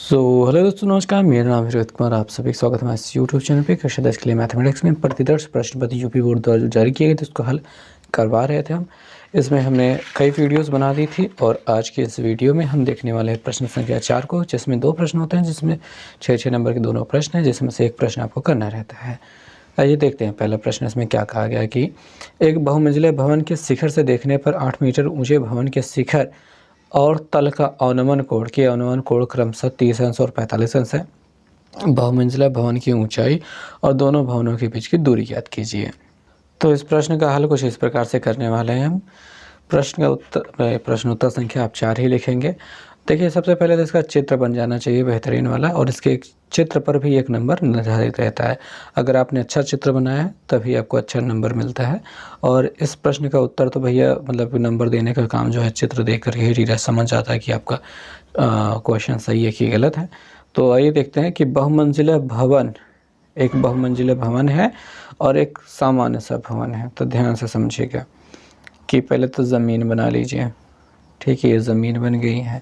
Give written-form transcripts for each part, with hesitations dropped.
Hello दोस्तों, नमस्कार। मेरा नाम है रोहित कुमार। आप सभी का स्वागत है इस यूट्यूब चैनल पे। कक्षा 10 के लिए मैथमेटिक्स में प्रतिदर्श प्रश्न पत्र यूपी बोर्ड द्वारा जो जारी किए गए थे उसको हल करवा रहे थे हम। इसमें हमने कई वीडियोस बना दी थी और आज के इस वीडियो में हम देखने वाले हैं प्रश्न संख्या 4 को, जिसमें 2 प्रश्न होते हैं, जिसमें 6-6 नंबर के दोनों प्रश्न हैं, जिसमें से एक प्रश्न आपको करना रहता है। आइए देखते हैं पहला प्रश्न। इसमें क्या कहा गया कि एक बहुमंजिले भवन के शिखर से देखने पर 8 मीटर ऊँचे भवन के शिखर और तल का अनुमान कोण क्रमशः 30 अंश और 45 अंश है। बहुमंजिला भवन की ऊंचाई और दोनों भवनों के बीच की दूरी ज्ञात कीजिए। तो इस प्रश्न का हल कुछ इस प्रकार से करने वाले हैं हम। प्रश्न उत्तर संख्या आप 4 ही लिखेंगे। देखिए, सबसे पहले तो इसका चित्र बन जाना चाहिए बेहतरीन वाला, और इसके चित्र पर भी 1 नंबर निर्धारित रहता है। अगर आपने अच्छा चित्र बनाया है तभी आपको अच्छा नंबर मिलता है। और इस प्रश्न का उत्तर तो भैया मतलब नंबर देने का काम जो है चित्र देख कर ही रीडर समझ जाता है कि आपका क्वेश्चन सही है कि गलत है। तो आइए देखते हैं कि एक बहुमंजिला भवन है और एक सामान्य सा भवन है। तो ध्यान से समझिएगा कि पहले तो ज़मीन बना लीजिए। ठीक है, ये ज़मीन बन गई है।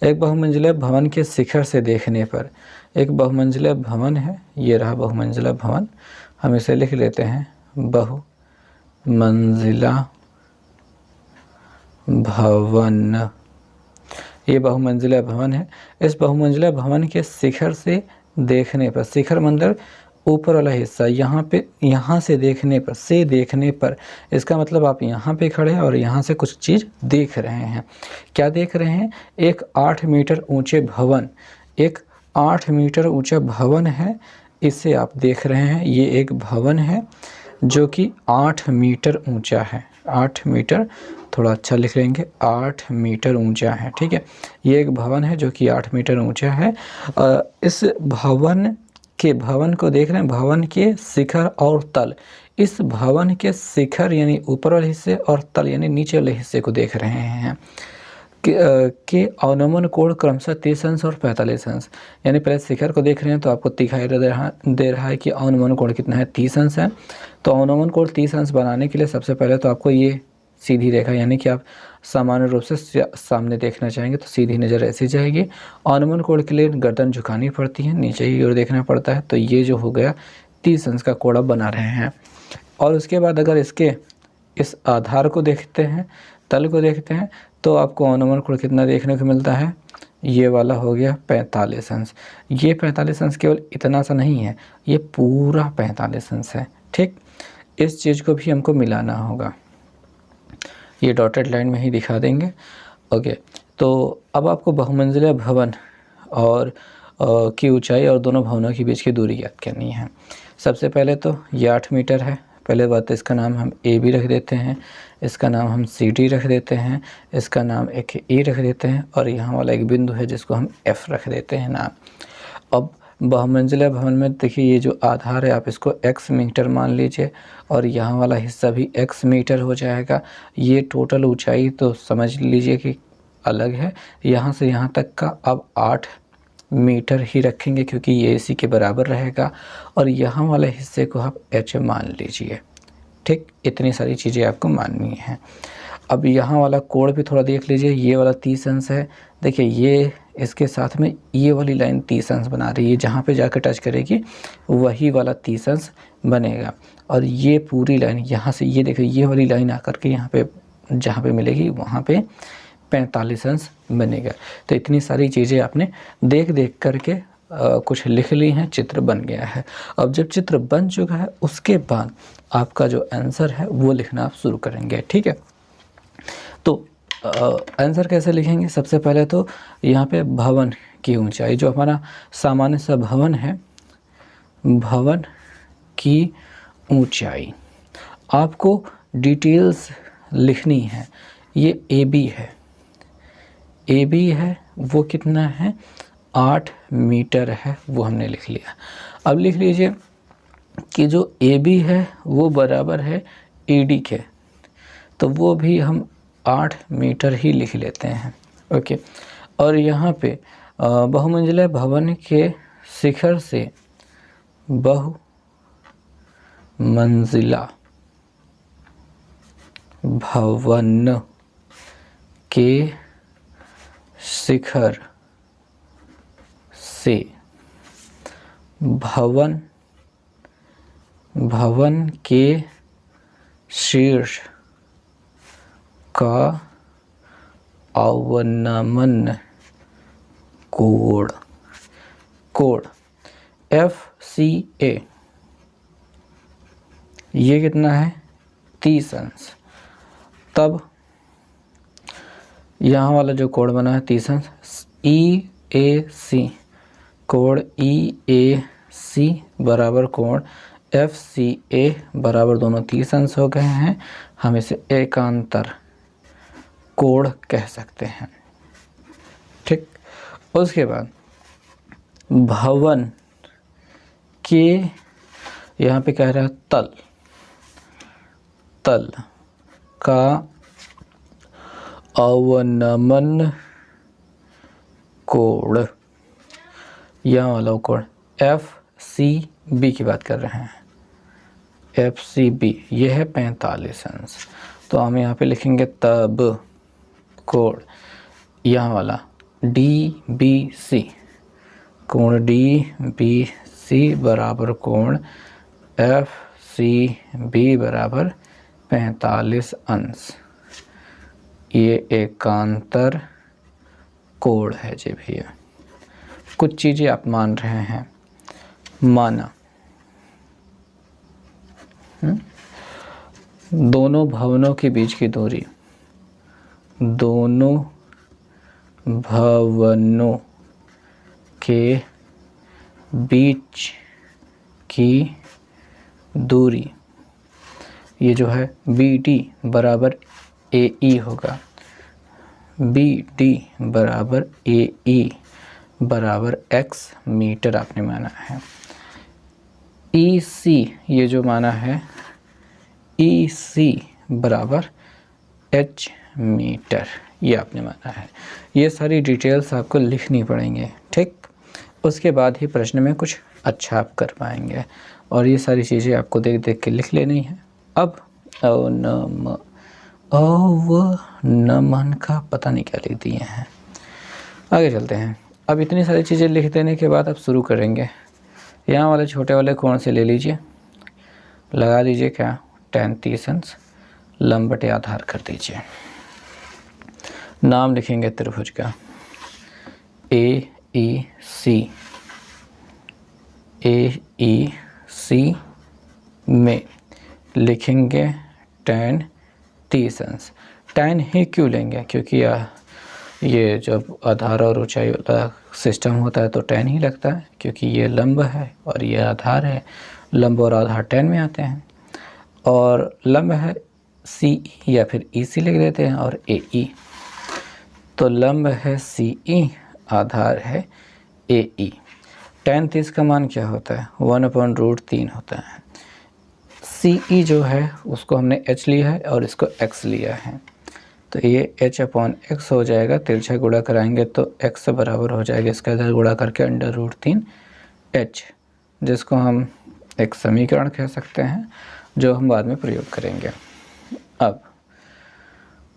एक बहुमंजिला भवन के शिखर से देखने पर, एक बहुमंजिला भवन है, ये रहा बहुमंजिला भवन। हम इसे लिख लेते हैं बहुमंजिला भवन। ये बहुमंजिला भवन है। इस बहुमंजिला भवन के शिखर से देखने पर, शिखर मतलब ऊपर वाला हिस्सा, यहाँ से देखने पर इसका मतलब आप यहाँ पे खड़े हैं और यहाँ से कुछ चीज़ देख रहे हैं। क्या देख रहे हैं? एक 8 मीटर ऊंचे भवन, एक 8 मीटर ऊंचा भवन है, इसे आप देख रहे हैं। ये एक भवन है जो कि 8 मीटर ऊंचा है। 8 मीटर, थोड़ा अच्छा लिख लेंगे, 8 मीटर ऊंचा है। ठीक है, ये एक भवन है जो कि 8 मीटर ऊंचा है। इस भवन को देख रहे हैं, भवन के शिखर और तल। इस भवन के शिखर यानी ऊपर वाले हिस्से और तल यानी नीचे वाले हिस्से को देख रहे हैं के अवनमन कोण क्रमशः 30 अंश और 45 अंश। यानी पहले शिखर को देख रहे हैं तो आपको दिखाई दे रहा है कि अवनमन कोण कितना है, 30 अंश है। तो अवनमन कोण 30 अंश बनाने के लिए सबसे पहले तो आपको ये सीधी रेखा, यानी कि आप सामान्य रूप से सामने देखना चाहेंगे तो सीधी नज़र ऐसी जाएगी। अवनमन कोण के लिए गर्दन झुकानी पड़ती है, नीचे ही ओर देखना पड़ता है। तो ये जो हो गया 30 अंश का कोण बना रहे हैं। और उसके बाद अगर इसके इस आधार को देखते हैं, तल को देखते हैं, तो आपको अवनमन कोण कितना देखने को मिलता है? ये वाला हो गया 45 अंश। ये 45 अंश केवल इतना सा नहीं है, ये पूरा 45 अंश है। ठीक, इस चीज़ को भी हमको मिलाना होगा, ये डॉटेड लाइन में ही दिखा देंगे। ओके, तो अब आपको बहुमंजिला भवन और की ऊंचाई और दोनों भवनों के बीच की दूरी ज्ञात करनी है। सबसे पहले तो ये 8 मीटर है। पहले बात, इसका नाम हम ए बी रख देते हैं, इसका नाम हम सी डी रख देते हैं, इसका नाम एक ई रख देते हैं, और यहाँ वाला एक बिंदु है जिसको हम एफ रख देते हैं नाम। अब बहुमंजिला भवन में देखिए, ये जो आधार है आप इसको x मीटर मान लीजिए, और यहाँ वाला हिस्सा भी x मीटर हो जाएगा। ये टोटल ऊंचाई तो समझ लीजिए कि अलग है। यहाँ से यहाँ तक का अब 8 मीटर ही रखेंगे क्योंकि ये इसी के बराबर रहेगा, और यहाँ वाले हिस्से को आप h मान लीजिए। ठीक, इतनी सारी चीज़ें आपको माननी है। अब यहाँ वाला कोण भी थोड़ा देख लीजिए, ये वाला 30 अंश है। देखिए, ये इसके साथ में ये वाली लाइन 30 अंश बना रही है, जहाँ पे जाकर टच करेगी वही वाला 30 अंश बनेगा। और ये पूरी लाइन यहाँ से, ये देखिए, ये वाली लाइन आकर के यहाँ पे जहाँ पे मिलेगी वहाँ पे 45 अंश बनेगा। तो इतनी सारी चीज़ें आपने देख करके कुछ लिख ली हैं, चित्र बन गया है। अब जब चित्र बन चुका है उसके बाद आपका जो आंसर है वो लिखना आप शुरू करेंगे। ठीक है, तो आंसर कैसे लिखेंगे? सबसे पहले तो यहाँ पे भवन की ऊंचाई, जो हमारा सामान्य सा भवन है, भवन की ऊंचाई आपको डिटेल्स लिखनी है। ये ए बी है, ए बी है, वो कितना है? 8 मीटर है, वो हमने लिख लिया। अब लिख लीजिए कि जो ए बी है वो बराबर है ए डी के, तो वो भी हम 8 मीटर ही लिख लेते हैं। ओके, और यहाँ पे बहुमंजिला भवन के शिखर से, बहुमंजिला भवन के शिखर से भवन के शीर्ष का अवनमन कोण FCA ये कितना है 30 अंश। तब यहाँ वाला जो कोण बना है 30 अंश, EAC कोण EAC बराबर कोण FCA बराबर दोनों 30 अंश हो गए हैं। हम इसे एकांतर कोण कह सकते हैं। ठीक, उसके बाद भवन के यहाँ पे कह रहा है तल का अवनमन कोण, यहाँ वाला कोण FCB की बात कर रहे हैं। FCB ये है 45 अंश। तो हम यहाँ पे लिखेंगे तब कोण यहाँ वाला DBC कोण DBC बराबर कोण FCB बराबर 45 अंश। ये एकांतर कोण है जी भैया। कुछ चीज़ें आप मान रहे हैं, माना दोनों भवनों के बीच की दूरी, दोनों भवनों के बीच की दूरी ये जो है BD बराबर AE होगा। BD बराबर AE बराबर x मीटर आपने माना है। EC ये जो माना है EC बराबर h मीटर ये आपने माना है। ये सारी डिटेल्स आपको लिखनी पड़ेंगे। ठीक, उसके बाद ही प्रश्न में कुछ अच्छा आप कर पाएंगे। और ये सारी चीज़ें आपको देख देख के लिख लेनी है। अब अवनमन का पता नहीं क्या लिख दिए हैं। आगे चलते हैं। अब इतनी सारी चीज़ें लिख देने के बाद अब शुरू करेंगे। यहाँ वाले छोटे वाले कोण से ले लीजिए, लगा लीजिए क्या tan 30 अंश, लंब बटे आधार कर दीजिए। नाम लिखेंगे त्रिभुज का AEC में लिखेंगे tan 30 अंश। tan ही क्यों लेंगे, क्योंकि ये जब आधार और ऊंचाई वाला सिस्टम होता है तो tan ही लगता है, क्योंकि ये लंब है और ये आधार है। लंब और आधार tan में आते हैं। और लंब है CE या फिर EC लिख देते हैं, और AE तो लंब है CE, आधार है AE। tan 30 का मान क्या होता है 1/√3 होता है। CE जो है उसको हमने h लिया है और इसको x लिया है, तो ये h/x हो जाएगा। तिरछा गुणा कराएंगे तो x बराबर हो जाएगा, इसका इधर गुणा करके √3h, जिसको हम एक समीकरण कह सकते हैं जो हम बाद में प्रयोग करेंगे।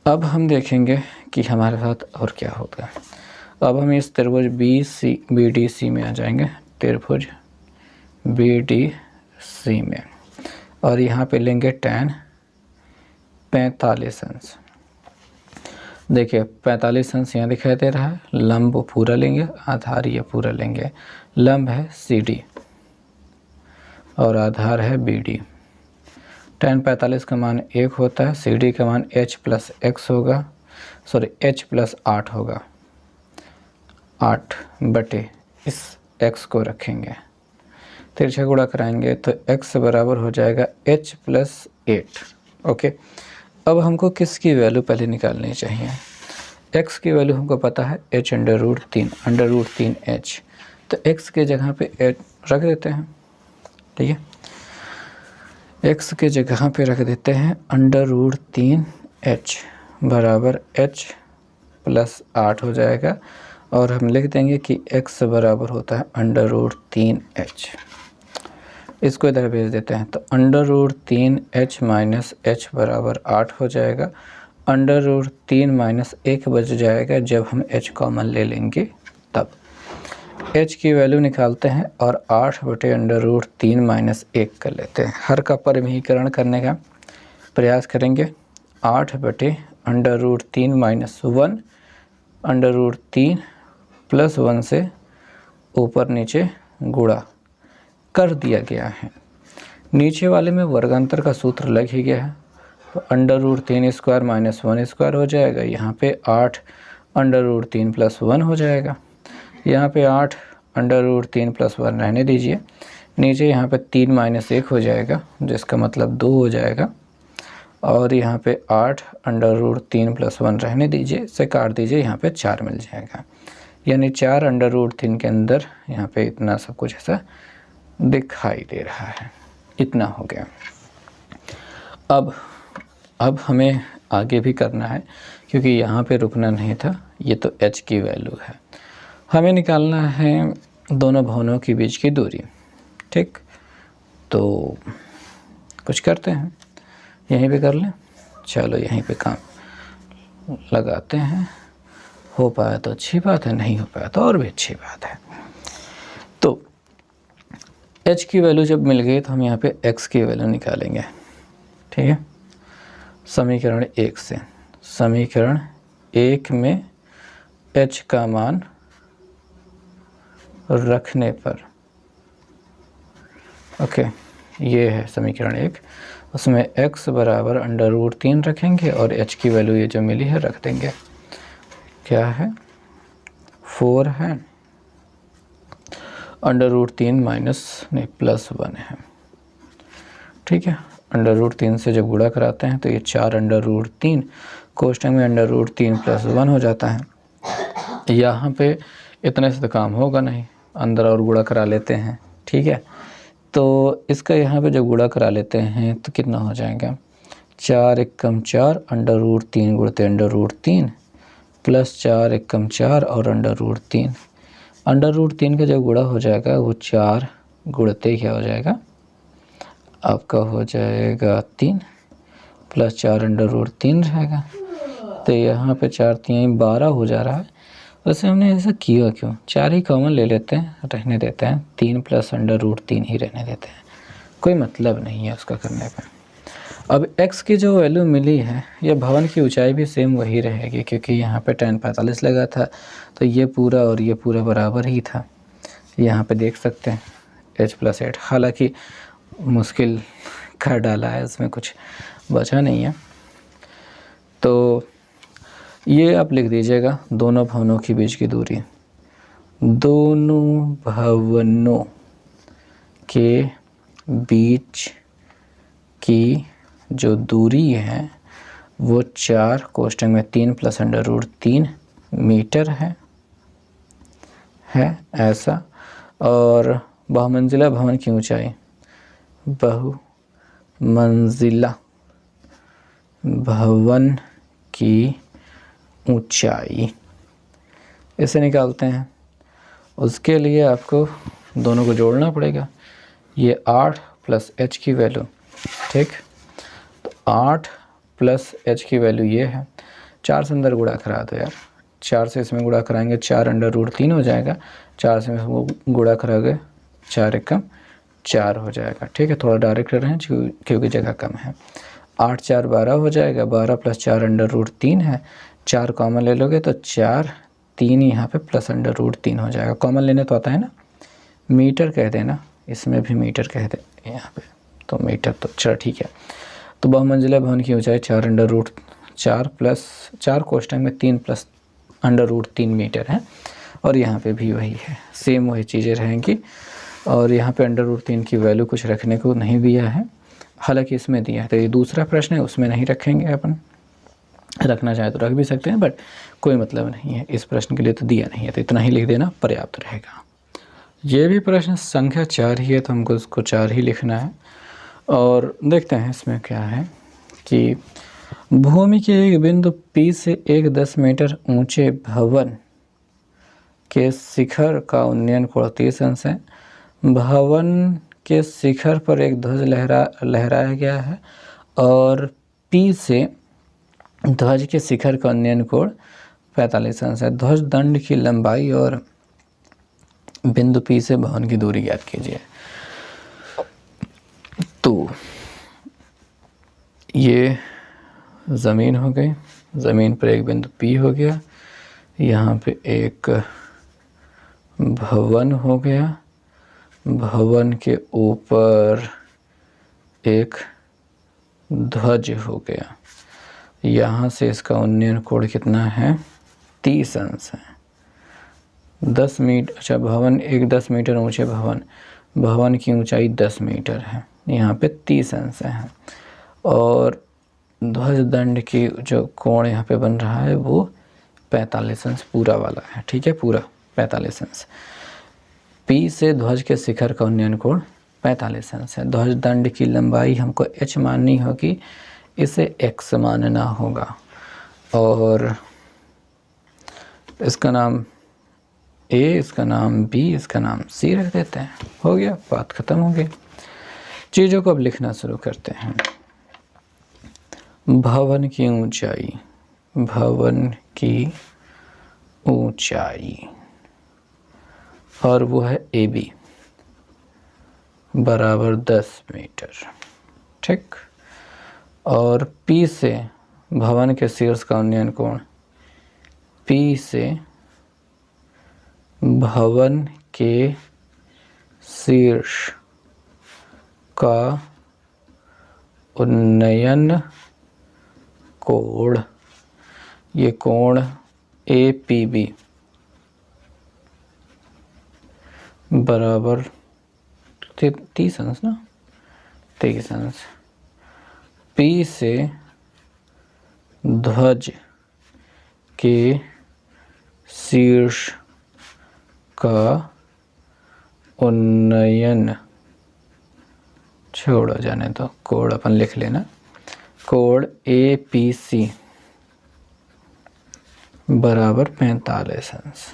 अब हम देखेंगे कि हमारे साथ और क्या होता है। अब हम इस त्रिभुज BDC में आ जाएंगे, त्रिभुज BDC में, और यहाँ पे लेंगे tan 45 अंश। देखिए 45 अंश यहाँ दिखाई दे रहा है। लंब पूरा लेंगे, आधार ये पूरा लेंगे। लंब है CD और आधार है BD। tan 45 का मान 1 होता है, CD का मान h + x होगा, सॉरी h + 8 होगा। 8 बटे इस x को रखेंगे, तिरछा गुणा कराएंगे तो x बराबर हो जाएगा h + 8। ओके, अब हमको किसकी वैल्यू पहले निकालनी चाहिए। x की वैल्यू हमको पता है h√3h, तो x के जगह पे h रख देते हैं। ठीक है, x के जगह पे रख देते हैं √3h बराबर h + 8 हो जाएगा, और हम लिख देंगे कि x बराबर होता है √3h। इसको इधर भेज देते हैं तो √3h - h बराबर 8 हो जाएगा। √3 - 1 बच जाएगा जब हम h कॉमन ले लेंगे तब। h की वैल्यू निकालते हैं और 8/√3 - 1 कर लेते हैं। हर का परिमीकरण करने का प्रयास करेंगे। 8/√3 - 1/√3 + 1 से ऊपर नीचे गुणा कर दिया गया है। नीचे वाले में वर्गांतर का सूत्र लग ही गया है, तो √3² - 1² हो जाएगा। यहाँ पे 8/√3 + 1 हो जाएगा। यहाँ पे 8/√3 + 1 रहने दीजिए। नीचे यहाँ पे 3 - 1 हो जाएगा, जिसका मतलब 2 हो जाएगा। और यहाँ पे 8/√3 + 1 रहने दीजिए, इसे काट दीजिए, यहाँ पे 4 मिल जाएगा। यानी 4/√3 के अंदर यहाँ पे इतना सब कुछ ऐसा दिखाई दे रहा है। इतना हो गया। अब हमें आगे भी करना है, क्योंकि यहाँ पे रुकना नहीं था। ये तो h की वैल्यू है, हमें निकालना है दोनों भवनों के बीच की दूरी। ठीक, तो कुछ करते हैं, यहीं पे कर लें। चलो यहीं पे काम लगाते हैं। हो पाया तो अच्छी बात है, नहीं हो पाया तो और भी अच्छी बात है। तो h की वैल्यू जब मिल गई तो हम यहाँ पे x की वैल्यू निकालेंगे। ठीक है, समीकरण 1 से। समीकरण 1 में h का मान रखने पर, ओके, ये है समीकरण 1। उसमें x बराबर √3 रखेंगे और h की वैल्यू ये जो मिली है रख देंगे। क्या है? 4 है, √3 +1 है। ठीक है, √3 से जब गुणा कराते हैं तो ये 4/√3 कोष्टक में √3 + 1 हो जाता है। यहाँ पे इतने से तो काम होगा नहीं, अंदर और गुणा करा लेते हैं। ठीक है, तो इसका यहाँ पे जब गुणा करा लेते हैं तो कितना हो जाएगा? 4 एकम 4 √3 गुणते √3 + 4 एकम 4 और √3। √3 का जब गुणा हो जाएगा वो 4 गुणते क्या हो जाएगा? आपका हो जाएगा 3 + 4 √3 रहेगा। तो यहाँ पे 4 3 12 हो जा रहा है। वैसे हमने ऐसा किया क्यों? 4 ही कॉमन ले लेते हैं, रहने देते हैं, 3 + √3 ही रहने देते हैं, कोई मतलब नहीं है उसका करने पर। अब x की जो वैल्यू मिली है, यह भवन की ऊंचाई भी सेम वही रहेगी, क्योंकि यहाँ पे tan 45 लगा था, तो ये पूरा और ये पूरा बराबर ही था। यहाँ पे देख सकते हैं h + 8, हालांकि मुश्किल कर डाला है, इसमें कुछ बचा नहीं है। तो ये आप लिख दीजिएगा, दोनों भवनों के बीच की दूरी। दोनों भवनों के बीच की जो दूरी है वो 4 कोष्टक में 3 + √3 मीटर है ऐसा। और बहुमंजिला भवन की ऊंचाई, बहुमंजिला भवन की ऊंचाई, इसे निकालते हैं। उसके लिए आपको दोनों को जोड़ना पड़ेगा। ये 8 + h की वैल्यू, ठीक, तो 8 + h की वैल्यू ये है। 4 से अंदर गुणा करा दो यार, 4 से इसमें गुणा कराएंगे 4/√3 हो जाएगा। 4 से इसमें गुणा कराओगे 4 एकम 4 हो जाएगा। ठीक है, थोड़ा डायरेक्ट रहें क्योंकि जगह कम है। 8 4 12 हो जाएगा, 12 + 4 √3 है। 4 कॉमन ले लोगे तो 4 3 यहाँ पे + √3 हो जाएगा। कॉमन लेने तो आता है ना, मीटर कह देना, इसमें भी मीटर कह दे यहाँ पे, तो मीटर, तो चलो ठीक है। तो बहुमंजिला भवन की ऊंचाई 4 + 4 कोष्टक में 3 + √3 मीटर है। और यहाँ पे भी वही है, सेम वही चीज़ें रहेंगी। और यहाँ पे √3 की वैल्यू कुछ रखने को नहीं दिया है, हालांकि इसमें दिया है। तो ये दूसरा प्रश्न है, उसमें नहीं रखेंगे अपन, रखना चाहे तो रख भी सकते हैं, बट कोई मतलब नहीं है, इस प्रश्न के लिए तो दिया नहीं है, तो इतना ही लिख देना पर्याप्त रहेगा। ये भी प्रश्न संख्या 4 ही है, तो हमको उसको 4 ही लिखना है। और देखते हैं इसमें क्या है कि भूमि के एक बिंदु P से एक 10 मीटर ऊंचे भवन के शिखर का उन्नयन कोण 30 अंश है। भवन के शिखर पर एक ध्वज लहराया गया है और P से ध्वज के शिखर का उन्नयन कोण 45 अंश है। ध्वज दंड की लंबाई और बिंदु P से भवन की दूरी ज्ञात कीजिए। तो ये ज़मीन हो गई, ज़मीन पर एक बिंदु P हो गया, यहाँ पे एक भवन हो गया, भवन के ऊपर एक ध्वज हो गया। यहाँ से इसका उन्नयन कोण कितना है? 30 अंश है। 10 मीटर, अच्छा भवन एक 10 मीटर ऊंचे भवन की ऊंचाई 10 मीटर है, यहाँ पे 30 अंश है। और ध्वज दंड की जो कोण यहाँ पे बन रहा है वो 45 अंश पूरा वाला है, ठीक है, पूरा 45 अंश। P से ध्वज के शिखर का उन्नयन कोण 45 अंश है। ध्वज दंड की लंबाई हमको h माननी होगी, इसे x मानना होगा, और इसका नाम A, इसका नाम B, इसका नाम C रख देते हैं। हो गया, बात खत्म हो गई। चीज़ों को अब लिखना शुरू करते हैं। भवन की ऊंचाई, भवन की ऊंचाई, और वो है AB बराबर 10 मीटर, ठीक। और P से भवन के शीर्ष का उन्नयन कोण, P से भवन के शीर्ष का उन्नयन कोण, ये कोण APB बराबर 30 अंश ना, 23 अंश। P से ध्वज के शीर्ष का उन्नयन, छोड़ो जाने दो, कोण अपन लिख लेना, कोण APC बराबर 45 अंश।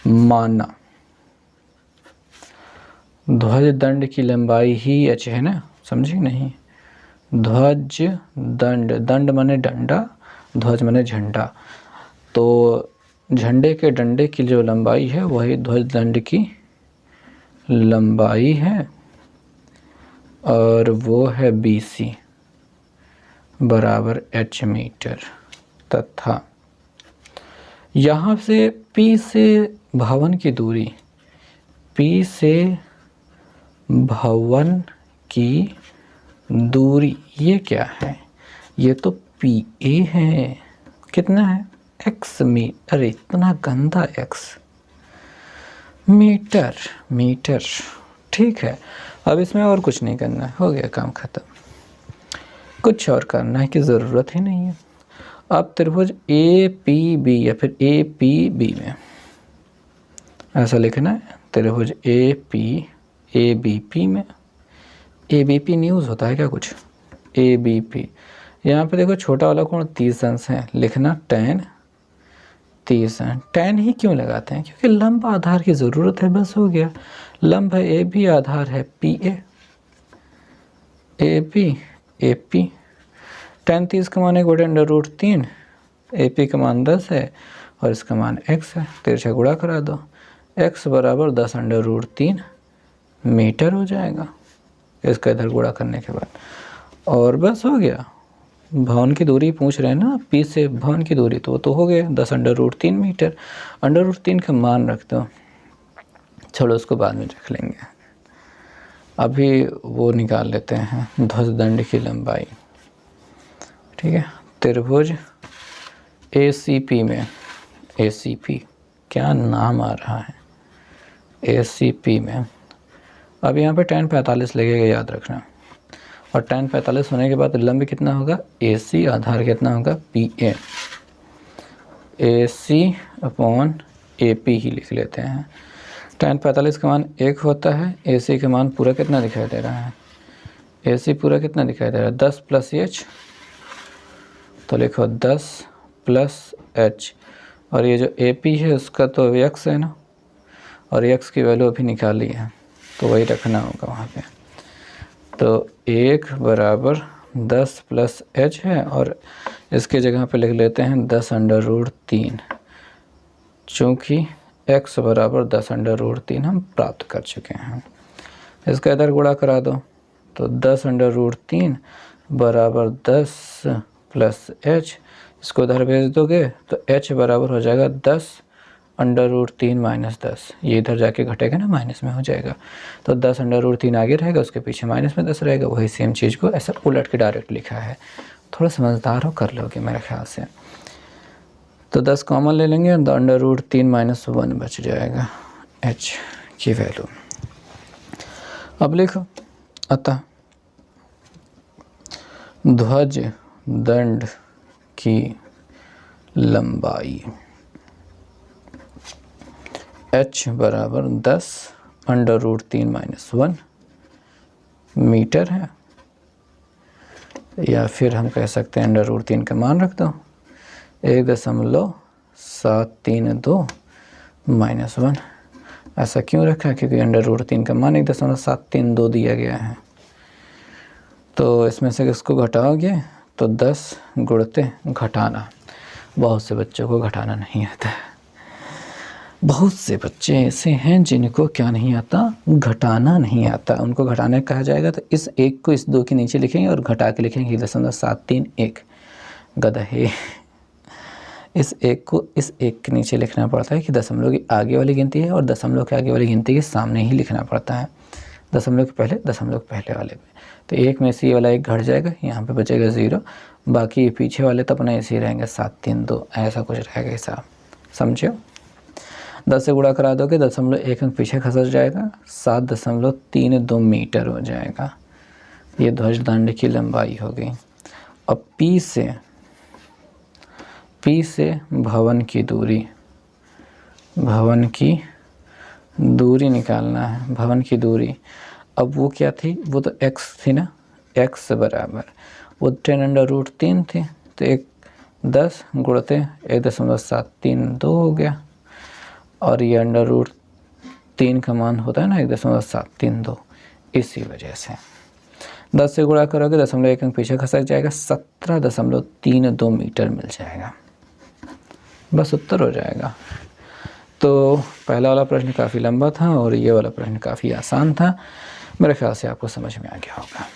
माना ध्वज दंड की लंबाई ही h है ना, समझे नहीं? ध्वज दंड, दंड माने डंडा, ध्वज माने झंडा, तो झंडे के डंडे की जो लंबाई है वही ध्वज दंड की लंबाई है, और वो है BC बराबर h मीटर। तथा यहाँ से P से भवन की दूरी, P से भवन की दूरी ये क्या है? ये तो PA है। कितना है? x metre. अरे इतना गंदा x, मीटर, मीटर, ठीक है। अब इसमें और कुछ नहीं करना है, हो गया काम खत्म। कुछ और करना है कि ज़रूरत ही नहीं है। अब त्रिभुज APB या फिर APB में ऐसा लिखना है, त्रिभुज ABP में, ABP न्यूज़ होता है क्या कुछ? ABP, यहाँ पे देखो छोटा वाला कोण 30 अंश है, लिखना tan 30 है। tan ही क्यों लगाते हैं? क्योंकि लंब आधार की ज़रूरत है, बस हो गया। लंब है AB, आधार है PA, AP। tan 30 का मान 1/√3, AP का मान 10 है और इसका मान x है, तिरछा गुणा करा दो, x बराबर 10/√3 मीटर हो जाएगा इसका इधर गुणा करने के बाद, और बस हो गया। भवन की दूरी पूछ रहे हैं ना, P से भवन की दूरी, तो हो गया 10/√3 मीटर। √3 का मान रख दो, चलो उसको बाद में रख लेंगे, अभी वो निकाल लेते हैं ध्वज दंड की लंबाई, ठीक है। त्रिभुज ACP में, ACP क्या नाम आ रहा है, ACP में अब यहाँ पे tan 45 लगेगा, याद रखना। और tan 45 होने के बाद लंब कितना होगा? AC, आधार कितना होगा? PA, AC/AP ही लिख लेते हैं। tan 45 का मान 1 होता है, AC का मान पूरा कितना दिखाई दे रहा है? AC पूरा कितना दिखाई दे रहा है? 10 + h, तो लिखो 10 + h, और ये जो AP है उसका तो x है ना, और x की वैल्यू अभी निकाली है तो वही रखना होगा वहाँ पे। तो 1 बराबर 10 + h है, और इसके जगह पे लिख लेते हैं 10/√3, चूँकि x बराबर 10 अंडर रूट 3 हम प्राप्त कर चुके हैं। इसका इधर गुणा करा दो तो 10 अंडर रूट 3 बराबर 10 प्लस h, इसको उधर भेज दोगे तो h बराबर हो जाएगा 10 अंडर रूट 3 माइनस 10, ये इधर जाके घटेगा ना, माइनस में हो जाएगा। तो 10 अंडर रूट 3 आगे रहेगा, उसके पीछे माइनस में 10 रहेगा। वही सेम चीज़ को ऐसा उलट के डायरेक्ट लिखा है। थोड़ा समझदार हो, कर लोगे मेरे ख्याल से। तो 10 कॉमन ले लेंगे, अंडर रूट 3 माइनस 1 बच जाएगा h की वैल्यू। अब लिखो, अतः ध्वज दंड की लंबाई h बराबर 10 अंडर रूट 3 माइनस 1 मीटर है, या फिर हम कह सकते हैं अंडर रूट 3 का मान रख दो 1.732 माइनस 1। ऐसा क्यों रखा है? क्योंकि अंडर रूट 3 का मान 1.732 दिया गया है। तो इसमें से इसको घटाओगे तो 10 गुणते घटाना। बहुत से बच्चों को घटाना नहीं आता है। बहुत से बच्चे ऐसे हैं जिनको क्या नहीं आता, घटाना नहीं आता। उनको घटाना कहा जाएगा तो इस एक को इस 2 के नीचे लिखेंगे और घटा के लिखेंगे 1.731। गधे, इस एक को इस एक के नीचे लिखना पड़ता है कि दशमलव की आगे वाली गिनती है, और दशमलव के आगे वाली गिनती के सामने ही लिखना पड़ता है। दशमलव के पहले, दशमलव के पहले वाले पे। तो एक में से ये वाला एक घट जाएगा, यहाँ पे बचेगा 0, बाकी पीछे वाले तो अपना ऐसे ही रहेंगे 732, ऐसा कुछ रहेगा हिसाब। समझो? 10 से गुणा करा दोगे 0.1 अंक पीछे खसक जाएगा, 7.32 मीटर हो जाएगा। ये ध्वज दंड की लंबाई हो गई। अब P से भवन की दूरी निकालना है। भवन की दूरी, अब वो क्या थी? वो तो x थी ना, x बराबर वो 10 अंडर रूट 3 थी, तो 10 गुणते 1.732 हो गया, और ये अंडर रूट 3 का मान होता है ना 1.732, इसी वजह से 10 से गुणा करोगे 0.1 अंक पीछे खसक जाएगा, 17.32 मीटर मिल जाएगा। बस उत्तर हो जाएगा। तो पहला वाला प्रश्न काफ़ी लंबा था और ये वाला प्रश्न काफ़ी आसान था। मेरे ख्याल से आपको समझ में आ गया होगा।